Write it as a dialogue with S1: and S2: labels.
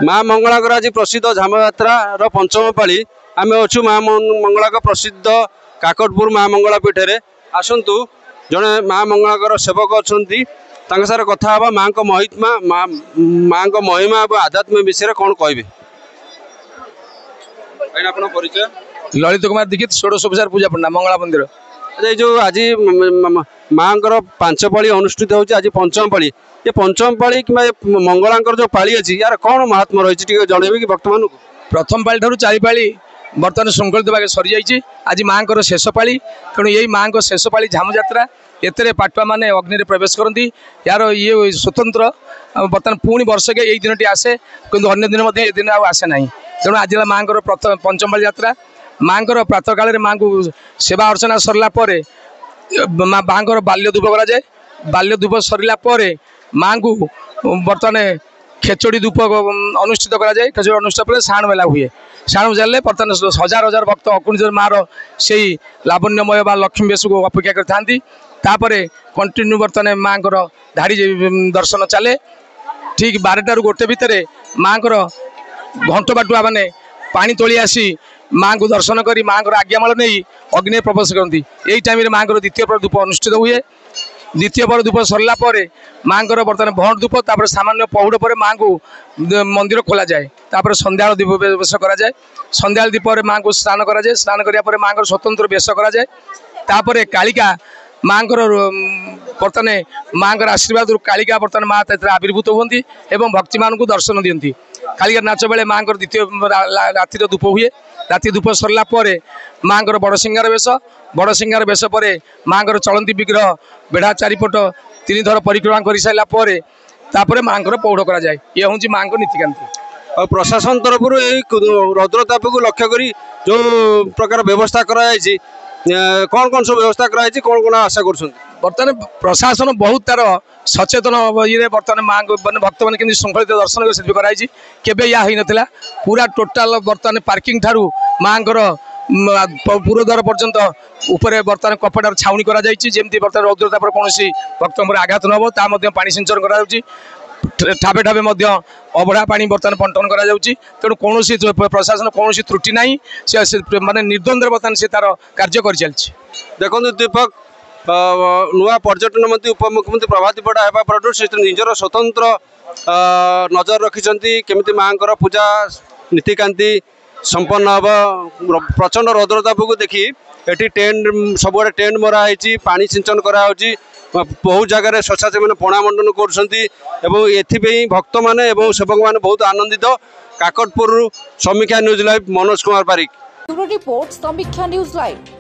S1: माँ मंगला आज प्रसिद्ध झामयात्रा पंचम पाली आम अच्छु माँ मंगला प्रसिद्ध काकटपुर माँ मंगला पीठ में आसतु जड़े माँ मंगला सेवक अच्छा सारे कथा हाँ माँ को महिमा माँ को महिमा और आध्यात्म विषय कौन कहे परिचय
S2: ललित कुमार दीक्षित षोडशोपचार पूजा पंडा मंगला मंदिर
S1: जो आज माँ पांच पाली अनुष्ठित होती आज पंचम पाली ये पंचम पाली कि मंगला जो पाली अच्छी यार कौन महात्मा रही जनइबे कि भक्त मान
S2: प्रथम पाली ठार चारि पाली बर्तमान श्रृंखलित भाग सरी जाइए आज माँ को शेष पाली तेणु यही माँ को शेष पाली झामु यात्रा एते पाटुआ मैंने अग्नि प्रवेश करती यार ये स्वतंत्र बर्तमान पुणी वर्ष के यही दिन आसे किंतु अन्य दिन ये दिन आसे ना तेणु आज माँ को पंचम पाली यात्रा माँ को प्रातः काल माँ को सेवा अर्चना सरला माँ को बाल्य धूप कराए बाल्य धूप सरला माँ को बर्तमान खेचड़ी धूप अनुष्ठित कराए खेचड़ी अनुष्ठित पर साण मेला हुए साण मेला बर्तमान हजार हजार भक्त अकुणित माँ से लावण्यमय बा लक्ष्मी बेश को अपेक्षा करतापर कंटिन्यू बर्तमान माँ को धाड़ी दर्शन चले ठीक 12टारू गोटे भितर माँ को घंट बाटुआ मैंने पानी तोली आसी माँ को दर्शन करी माँ को आज्ञामाल नहीं अग्नि प्रवेश करती यही टाइम माँ को द्वितीय पर धूप अनुष्ठित हुए द्वितीय पर धूप सरला माँ को बर्तमान भंट धूप तापर सामान्य पहुड़ पर माँ को मंदिर खोल जाए तापर संध्या दीप बेश कराए संध्या दीप माँ को स्नान कराए स्नान कराया माँ को स्वतंत्र बेश कराए तापर कालिका माँ को बर्तमान माँ को आशीर्वाद कालिका बर्तमान माँ आविर्भूत होती एवं भक्ति मान को दर्शन दिखती कालिका नाच बेले माँ को द्वितीय रातिर धूप हुए राति धूप सरला माँ को बड़ सिंगार बेश पर माँ को चलती विग्रह बेढ़ा चारिपट 3 थर परिक्रमा कर सारापर माँ को पौड़ कराए ये हूँ माँ को नीतिकांति
S1: और प्रशासन तरफ रौद्रताप को लक्ष्य करी जो प्रकार व्यवस्था कराई कौन कौन सब व्यवस्था कराई कौन कौन आशा कर
S2: बर्तमान प्रशासन बहुत तार सचेतन ये बर्तमान माँ मैंने भक्त मैंने केमती श्रृंखलित दर्शन कर कराई केबे या ही नथिला पूरा टोटाल बर्तमान पार्किंग ठारू माँ को पूर्वद्वार पर्यंत उपरे बर्तमान कपड़ार छाउनी करा जमी बर्तमान रौद्रता पर कौन भक्त आघात न हो पानी सिंचन करा ठाबे ठाबे अबढ़ा पानी बर्तमान बंटन करा तेणु कौन प्रशासन कौन त्रुटि ना मानने निर्द्वंद्व बर्तमान से तार कार्य कर चलती
S1: देखो दीपक नुआ पर्यटन मंत्री उपमुख्यमंत्री प्रभात बड़ा है पर से निजर स्वतंत्र नजर रखिंट केमी माँ पूजा नीतिकांति संपन्न हम प्रचंड रौद्रताप को देखी एटी टेंट सबुआड़े टेंट मराई पानी सिंचन कराई बहुत जगह स्वच्छासेवी मैंने पणा मंडन कर भक्त मैंने सेवक मैंने बहुत आनंदित Kakatpur Samiksha news live Manoj Kumar Pareek
S3: report Samiksha news live.